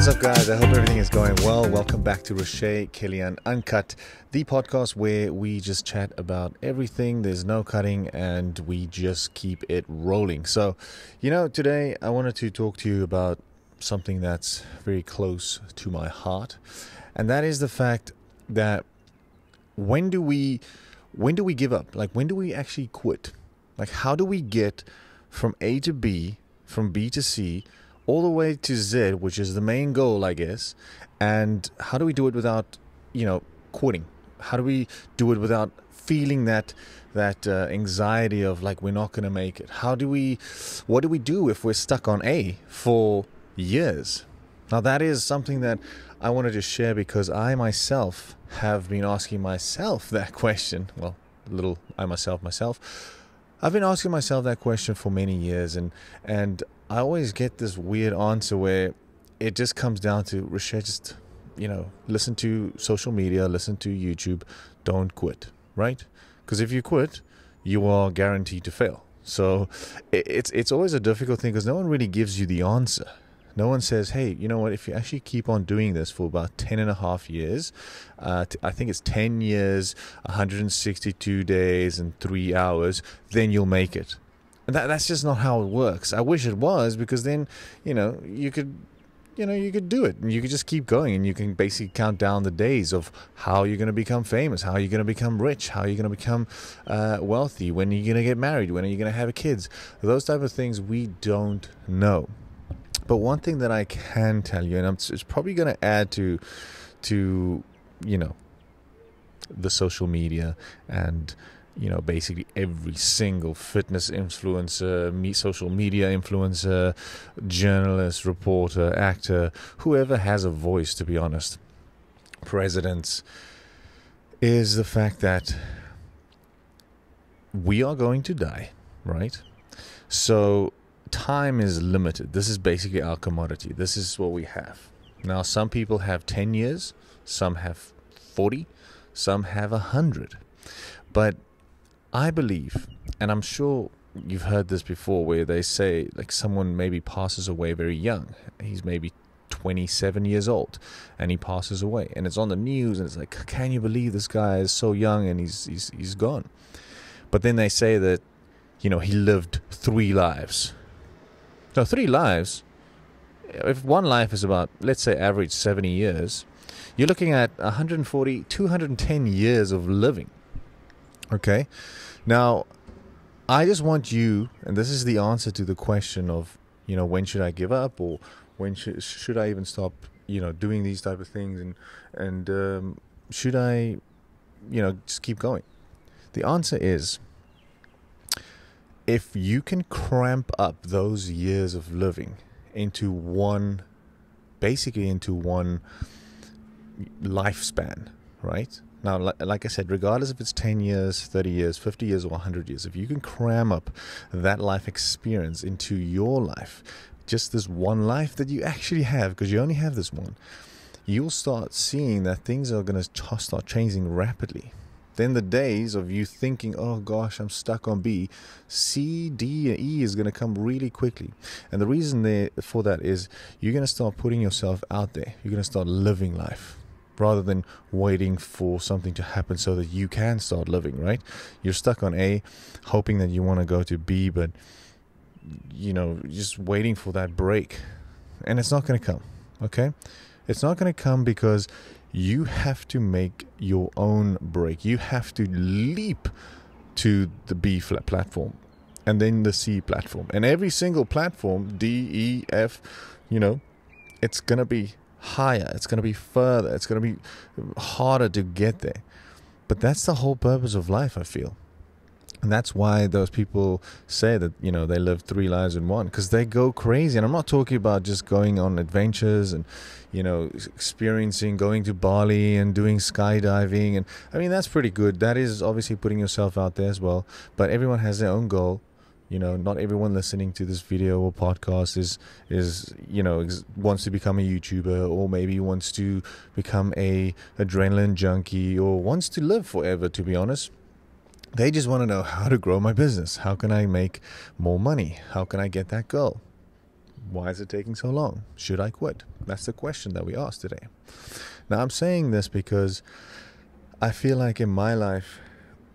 What's up, guys? I hope everything is going well. Welcome back to Roche Kilian UNCUT, the podcast where we just chat about everything. There's no cutting and we just keep it rolling. So, today I wanted to talk to you about something that's very close to my heart. And that is the fact that when do we give up? Like, when do we actually quit? Like, how do we get from A to B, from B to C, all the way to Z, which is the main goal, I guess. And how do we do it without, quitting? How do we do it without feeling that anxiety of like we're not going to make it? What do we do if we're stuck on A for years? Now that is something that I wanted to share because I myself have been asking myself that question. Well, I've been asking myself that question for many years, and I always get this weird answer where it just comes down to, Roche, just, listen to social media, listen to YouTube, don't quit, right? Because if you quit, you are guaranteed to fail. So it's always a difficult thing because no one really gives you the answer. No one says, hey, you know what, if you actually keep on doing this for about 10 and a half years, I think it's 10 years, 162 days and 3 hours, then you'll make it. And that's just not how it works. I wish it was, because then, you could do it and you could just keep going and you can basically count down the days of how you're going to become famous, how you're going to become rich, how you're going to become wealthy, when you're going to get married, when are you going to have kids. Those type of things we don't know. But one thing that I can tell you, and it's probably going to add to the social media and basically every single fitness influencer, social media influencer, journalist, reporter, actor, whoever has a voice, to be honest, presidents, is the fact that we are going to die, right? So time is limited. This is basically our commodity. This is what we have. Now, some people have 10 years, some have 40, some have 100. But I believe, and I'm sure you've heard this before, where they say like someone maybe passes away very young. He's maybe 27 years old and he passes away, and it's on the news and it's like, can you believe this guy is so young and he's gone? But then they say that, he lived 3 lives. Now, 3 lives, if one life is about, let's say, average 70 years, you're looking at 140, 210 years of living. Okay? Now, I just want you, and this is the answer to the question of, when should I give up, or when should I even stop, doing these type of things, and should I, just keep going? The answer is, if you can cramp up those years of living into one lifespan, right? Now, like I said, regardless if it's 10 years, 30 years, 50 years, or 100 years, if you can cram up that life experience into your life, just this one life that you actually have, because you only have this one, you'll start seeing that things are going to start changing rapidly. Then the days of you thinking, oh gosh, I'm stuck on B, C, D, and E is going to come really quickly. And the reason for that is you're going to start putting yourself out there. You're going to start living life rather than waiting for something to happen so that you can start living, right? You're stuck on A, hoping that you want to go to B, but, just waiting for that break. And it's not going to come, okay? It's not going to come because you have to make your own break. You have to leap to the B platform and then the C platform. And every single platform, D, E, F, it's going to be higher. It's going to be further. It's going to be harder to get there. But that's the whole purpose of life, I feel. And that's why those people say that, they live 3 lives in one, because they go crazy. And I'm not talking about just going on adventures and, experiencing, going to Bali and doing skydiving. And I mean, that's pretty good. That is obviously putting yourself out there as well. But everyone has their own goal. Not everyone listening to this video or podcast is wants to become a YouTuber, or maybe wants to become a adrenaline junkie, or wants to live forever, to be honest. They just want to know how to grow my business. How can I make more money? How can I get that goal? Why is it taking so long? Should I quit? That's the question that we asked today. Now, I'm saying this because I feel like in my life,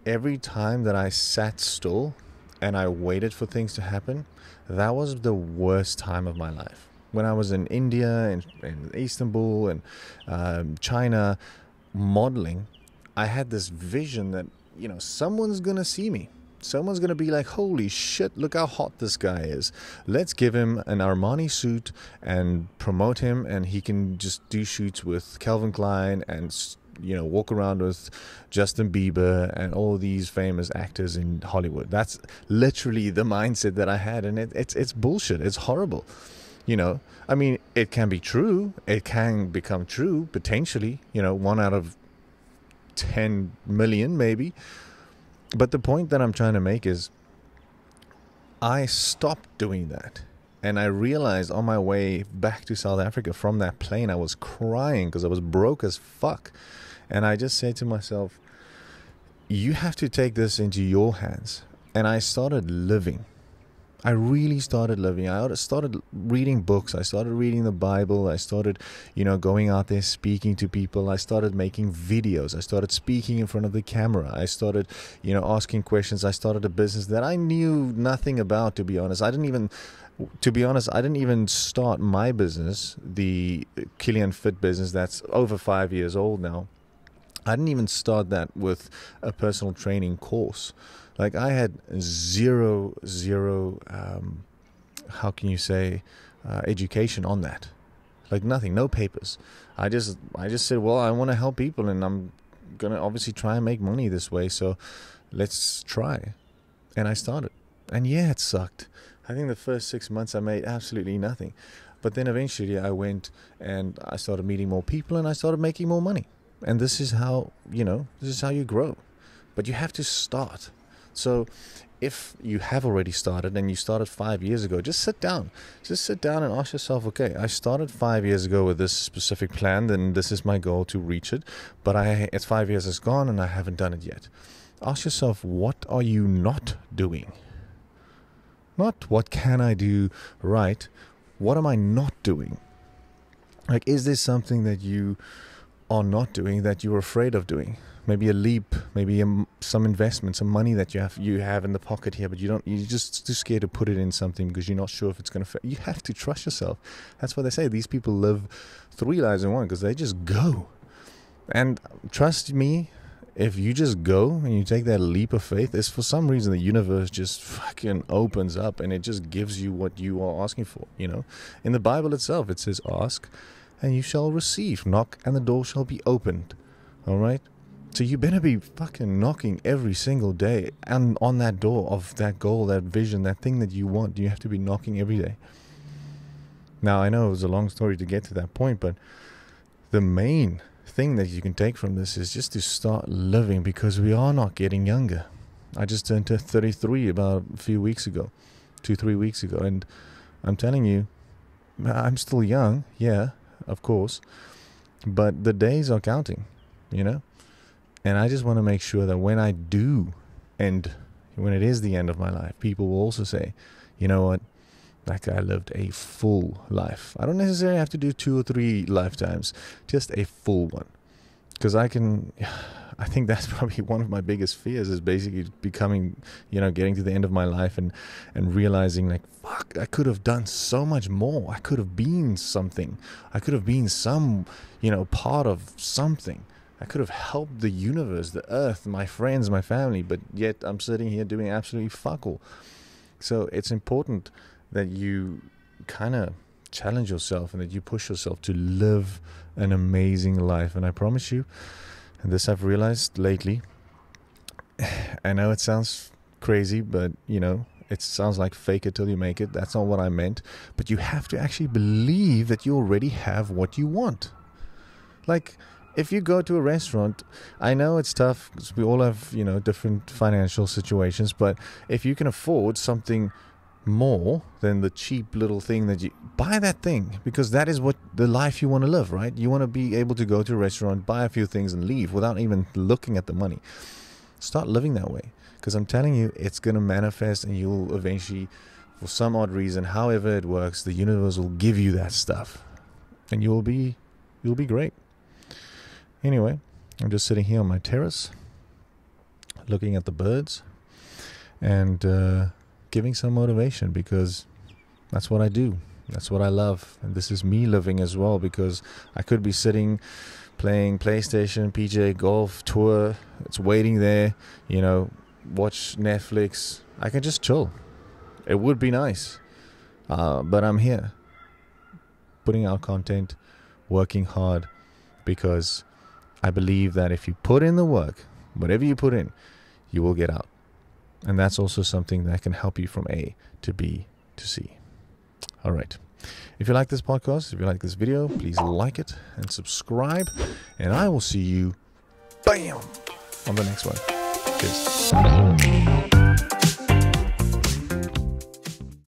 every time that I sat still and I waited for things to happen, that was the worst time of my life. When I was in India and Istanbul and China modeling, I had this vision that, someone's going to see me. Someone's going to be like, holy shit, look how hot this guy is. Let's give him an Armani suit and promote him, and he can just do shoots with Calvin Klein and, walk around with Justin Bieber and all these famous actors in Hollywood. That's literally the mindset that I had, and it's bullshit. It's horrible. I mean, it can be true. It can become true, potentially, 1 out of 10 million maybe. But the point that I'm trying to make is I stopped doing that. And I realized on my way back to South Africa from that plane, I was crying because I was broke as fuck. And I just said to myself, you have to take this into your hands. And I started living. I really started living. I started reading books. I started reading the Bible. I started, going out there speaking to people. I started making videos. I started speaking in front of the camera. I started, asking questions. I started a business that I knew nothing about, to be honest. I didn't even start my business, the Kilian Fit business that's over 5 years old now. I didn't even start that with a personal training course. Like I had zero, how can you say, education on that. Like nothing, no papers. I just said, well, I want to help people, and I'm going to obviously try and make money this way. So let's try. And I started. And yeah, it sucked. I think the first 6 months I made absolutely nothing. But then eventually I went and I started meeting more people, and I started making more money. And this is how, you grow. But you have to start. So if you have already started and you started 5 years ago, just sit down. Just sit down and ask yourself, okay, I started 5 years ago with this specific plan, then this is my goal to reach it. But it's 5 years has gone and I haven't done it yet. Ask yourself, what are you not doing? Not what can I do right? What am I not doing? Like, is there something that you are not doing that you're afraid of doing? Maybe a leap, maybe some investment, some money that you have in the pocket here, but you're just too scared to put it in something because you're not sure if it's going to fit. You have to trust yourself. That's what they say. These people live 3 lives in one because they just go. And trust me, if you just go and you take that leap of faith, it's for some reason the universe just fucking opens up and it just gives you what you are asking for, In the Bible itself, it says, ask and you shall receive. Knock and the door shall be opened. All right? So you better be fucking knocking every single day and on that door of that goal, that vision, that thing that you want. You have to be knocking every day. Now, I know it was a long story to get to that point, but the main thing that you can take from this is just to start living, because we are not getting younger. I just turned 33 about a few weeks ago, 2-3 weeks ago, and I'm telling you, I'm still young, yeah, of course, but the days are counting, And I just want to make sure that when I do, and when it is the end of my life, people will also say, you know what, that guy lived a full life. I don't necessarily have to do 2 or 3 lifetimes, just a full one. Because I think that's probably one of my biggest fears, is basically becoming, getting to the end of my life and realizing like, fuck, I could have done so much more. I could have been something. I could have been some, part of something. I could have helped the universe, the earth, my friends, my family, but yet I'm sitting here doing absolutely fuck all. So it's important that you kind of challenge yourself and that you push yourself to live an amazing life. And I promise you, and this I've realized lately, I know it sounds crazy, but it sounds like fake it till you make it. That's not what I meant. But you have to actually believe that you already have what you want. Like, if you go to a restaurant, I know it's tough because we all have, different financial situations, but if you can afford something more than the cheap little thing that you buy, that thing, because that is what the life you want to live, right? You want to be able to go to a restaurant, buy a few things and leave without even looking at the money. Start living that way, because I'm telling you, it's going to manifest, and you'll eventually, for some odd reason, however it works, the universe will give you that stuff. and you'll be great. Anyway, I'm just sitting here on my terrace, looking at the birds, and giving some motivation, because that's what I do. That's what I love. And this is me living as well, because I could be sitting playing PlayStation, PJ Golf, tour. It's waiting there, watch Netflix. I can just chill. It would be nice. But I'm here, putting out content, working hard, because I believe that if you put in the work, whatever you put in, you will get out. And that's also something that can help you from A to B to C. All right. If you like this podcast, if you like this video, please like it and subscribe. And I will see you, bam, on the next one. Cheers.